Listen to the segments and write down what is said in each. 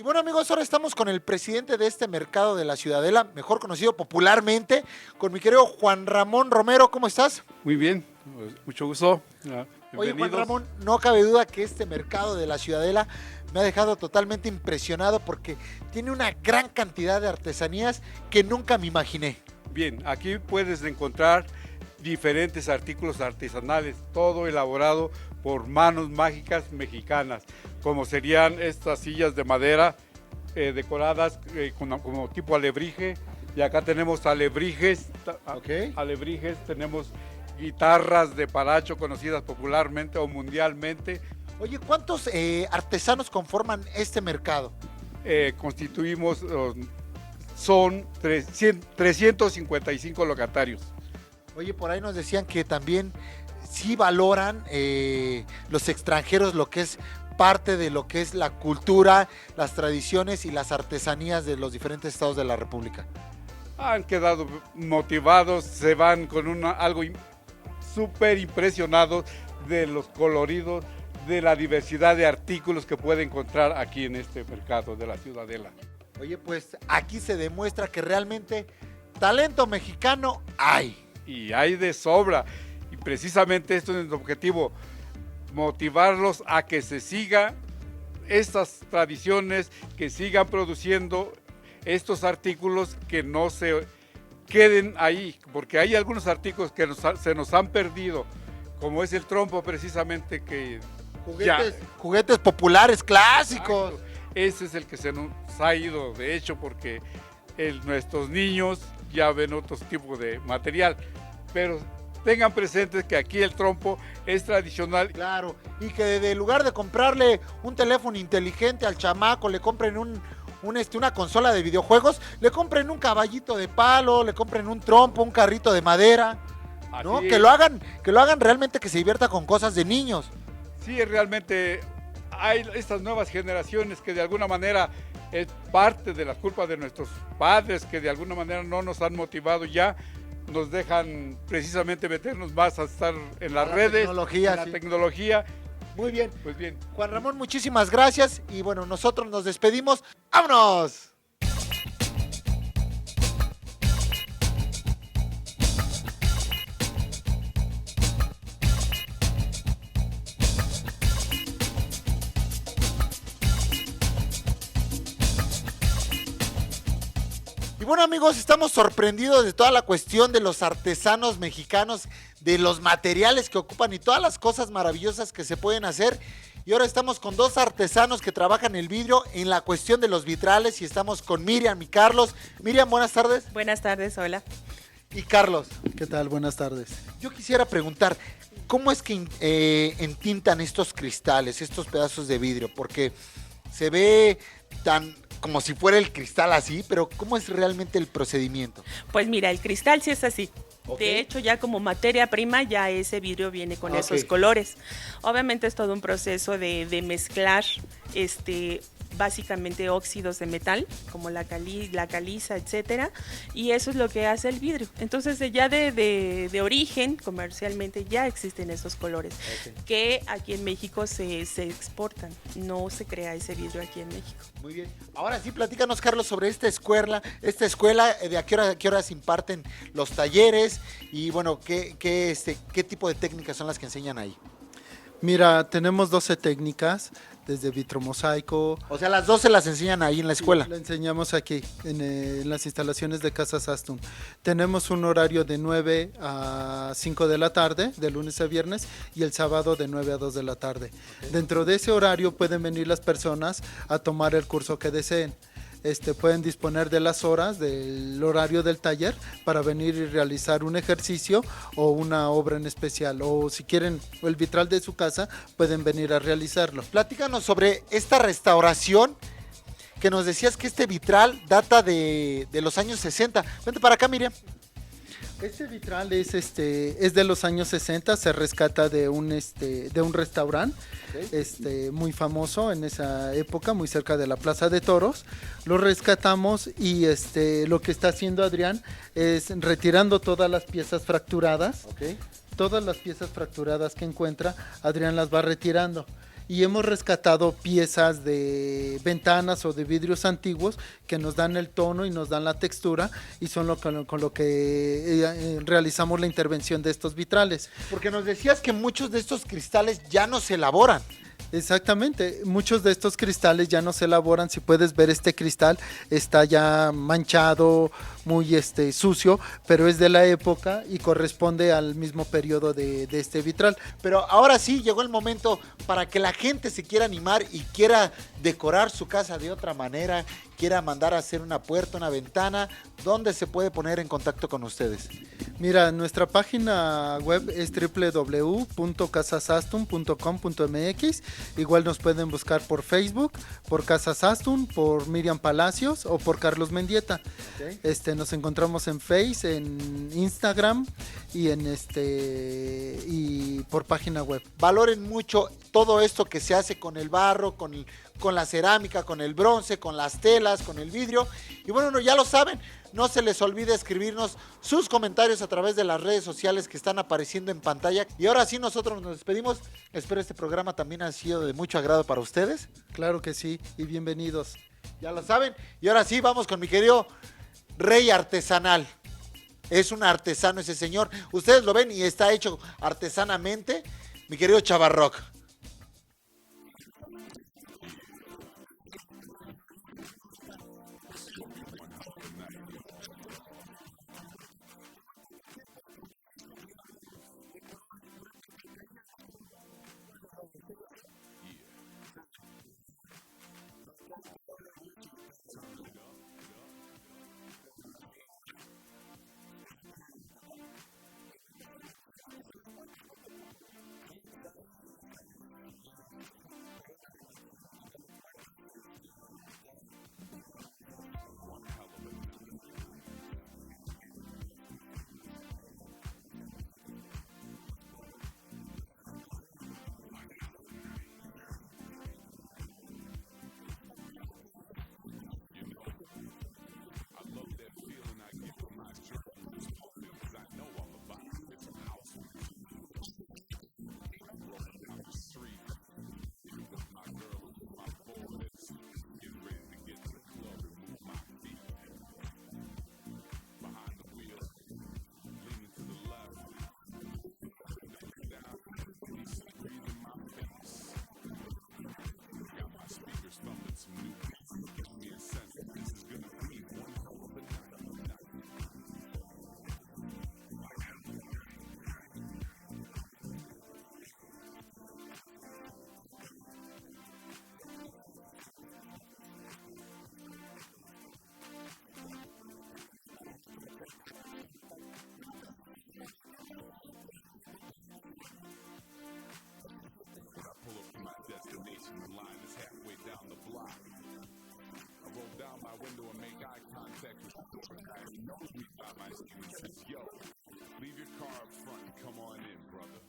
bueno, amigos, ahora estamos con el presidente de este mercado de la Ciudadela, mejor conocido popularmente, con mi querido Juan Ramón Romero. ¿Cómo estás? Muy bien, mucho gusto. Oye, Juan Bienvenidos. Ramón, no cabe duda que este mercado de la Ciudadela me ha dejado totalmente impresionado porque tiene una gran cantidad de artesanías que nunca me imaginé. Bien, aquí puedes encontrar diferentes artículos artesanales, todo elaborado por manos mágicas mexicanas, como serían estas sillas de madera decoradas como tipo alebrije. Y acá tenemos alebrijes, alebrijes, tenemos guitarras de paracho conocidas popularmente o mundialmente. Oye, ¿cuántos artesanos conforman este mercado? Constituimos, son 355 locatarios. Oye, por ahí nos decían que también sí valoran los extranjeros lo que es parte de lo que es la cultura, las tradiciones y las artesanías de los diferentes estados de la República. Han quedado motivados, se van con algo súper impresionados de los coloridos, de la diversidad de artículos que puede encontrar aquí en este mercado de la Ciudadela. Oye, pues aquí se demuestra que realmente talento mexicano hay. Y hay de sobra, y precisamente esto es nuestro objetivo, motivarlos a que se sigan estas tradiciones, que sigan produciendo estos artículos, que no se queden ahí, porque hay algunos artículos que se nos han perdido, como es el trompo precisamente, que Juguetes populares, clásicos. Exacto. Ese es el que se nos ha ido, de hecho, porque nuestros niños ya ven otros tipos de material, pero tengan presentes que aquí el trompo es tradicional. Claro, y que en lugar de comprarle un teléfono inteligente al chamaco, le compren una consola de videojuegos, le compren un caballito de palo, le compren un trompo, un carrito de madera, ¿no? Así Que lo hagan realmente, que se divierta con cosas de niños. Sí, realmente hay estas nuevas generaciones que de alguna manera es parte de la culpa de nuestros padres, que de alguna manera no nos han motivado ya, nos dejan precisamente meternos más a estar en las redes, en la tecnología. Muy bien. Pues bien. Juan Ramón, muchísimas gracias y bueno, nosotros nos despedimos. ¡Vámonos! Y bueno, amigos, estamos sorprendidos de toda la cuestión de los artesanos mexicanos, de los materiales que ocupan y todas las cosas maravillosas que se pueden hacer. Y ahora estamos con dos artesanos que trabajan el vidrio en la cuestión de los vitrales y estamos con Miriam y Carlos. Miriam, buenas tardes. Buenas tardes, hola. Y Carlos. ¿Qué tal? Buenas tardes. Yo quisiera preguntar, ¿cómo es que entintan estos cristales, estos pedazos de vidrio? Porque se ve tan como si fuera el cristal así, pero ¿cómo es realmente el procedimiento? Pues mira, el cristal sí es así. Okay. De hecho, ya como materia prima, ya ese vidrio viene con esos colores. Obviamente es todo un proceso de mezclar básicamente óxidos de metal, como la caliza, etcétera, y eso es lo que hace el vidrio. Entonces, ya de origen, comercialmente, ya existen esos colores, que aquí en México se exportan, no se crea ese vidrio aquí en México. Muy bien. Ahora sí, platícanos, Carlos, sobre esta escuela, de a qué horas imparten los talleres y bueno, qué tipo de técnicas son las que enseñan ahí. Mira, tenemos 12 técnicas, desde vitromosaico. O sea, las 12 las enseñan ahí en la escuela. Sí, la enseñamos aquí, en las instalaciones de Casa Sastum. Tenemos un horario de 9 a 5 de la tarde, de lunes a viernes, y el sábado de 9 a 2 de la tarde. Okay. Dentro de ese horario pueden venir las personas a tomar el curso que deseen. Pueden disponer de las horas del horario del taller para venir y realizar un ejercicio o una obra en especial, o si quieren el vitral de su casa pueden venir a realizarlo. Platícanos sobre esta restauración que nos decías que este vitral data de los años 60. Vente para acá, Miriam. Este vitral es de los años 60, se rescata de un restaurante muy famoso en esa época, muy cerca de la Plaza de Toros. Lo rescatamos y lo que está haciendo Adrián es retirando todas las piezas fracturadas. Todas las piezas fracturadas que encuentra, Adrián las va retirando. y hemos rescatado piezas de ventanas o de vidrios antiguos que nos dan el tono y nos dan la textura y son con lo que realizamos la intervención de estos vitrales. Porque nos decías que muchos de estos cristales ya no se elaboran. Exactamente, muchos de estos cristales ya no se elaboran. Si puedes ver, este cristal está ya manchado, muy sucio, pero es de la época y corresponde al mismo periodo de este vitral. Pero ahora sí llegó el momento para que la gente se quiera animar y quiera decorar su casa de otra manera, quiera mandar a hacer una puerta, una ventana. ¿Dónde se puede poner en contacto con ustedes? Mira, nuestra página web es www.casasastum.com.mx. Igual nos pueden buscar por Facebook, por Casas Astum, por Miriam Palacios o por Carlos Mendieta. Okay. Nos encontramos en Face, en Instagram y y por página web. Valoren mucho todo esto que se hace con el barro, con la cerámica, con el bronce, con las telas, con el vidrio. Y bueno, ya lo saben, no se les olvide escribirnos sus comentarios a través de las redes sociales que están apareciendo en pantalla. Y ahora sí, nosotros nos despedimos. Espero este programa también ha sido de mucho agrado para ustedes. Claro que sí, y bienvenidos. Ya lo saben. Y ahora sí, vamos con mi querido Rey Artesanal. Es un artesano ese señor. Ustedes lo ven y está hecho artesanamente. Mi querido Chavarrock. Window and make eye contact with the guy who knows me by my skin and says, yo, leave your car up front and come on in, brother.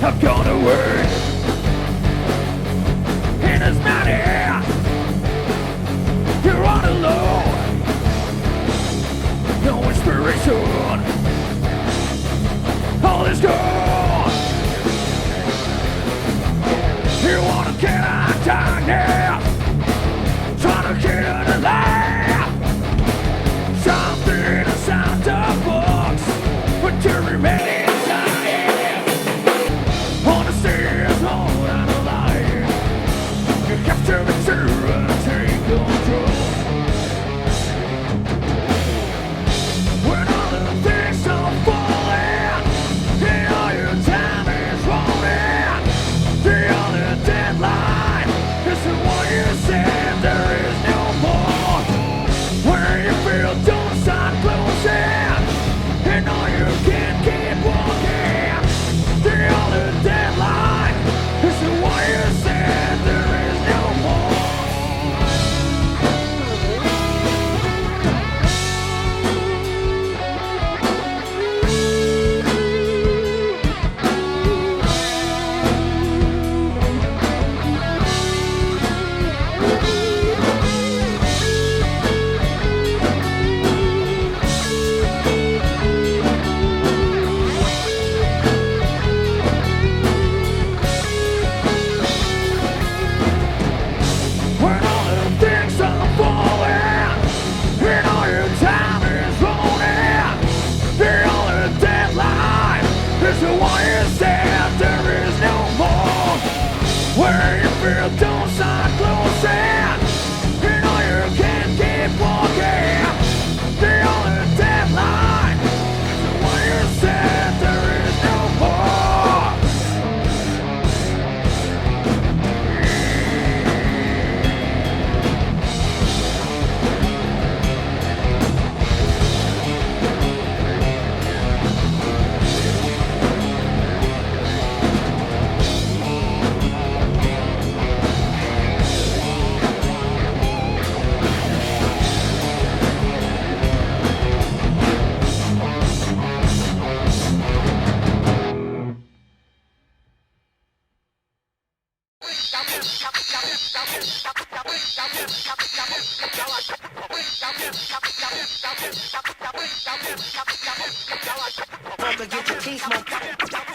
I've gone away in his money. You're on alone, no inspiration. All is gone. You wanna get on down now, trying to get it alive. Something a sound of books, but you remain. To be true and take control. When all the things are falling, and all your time is rolling, the only deadline is the one you Get your teeth,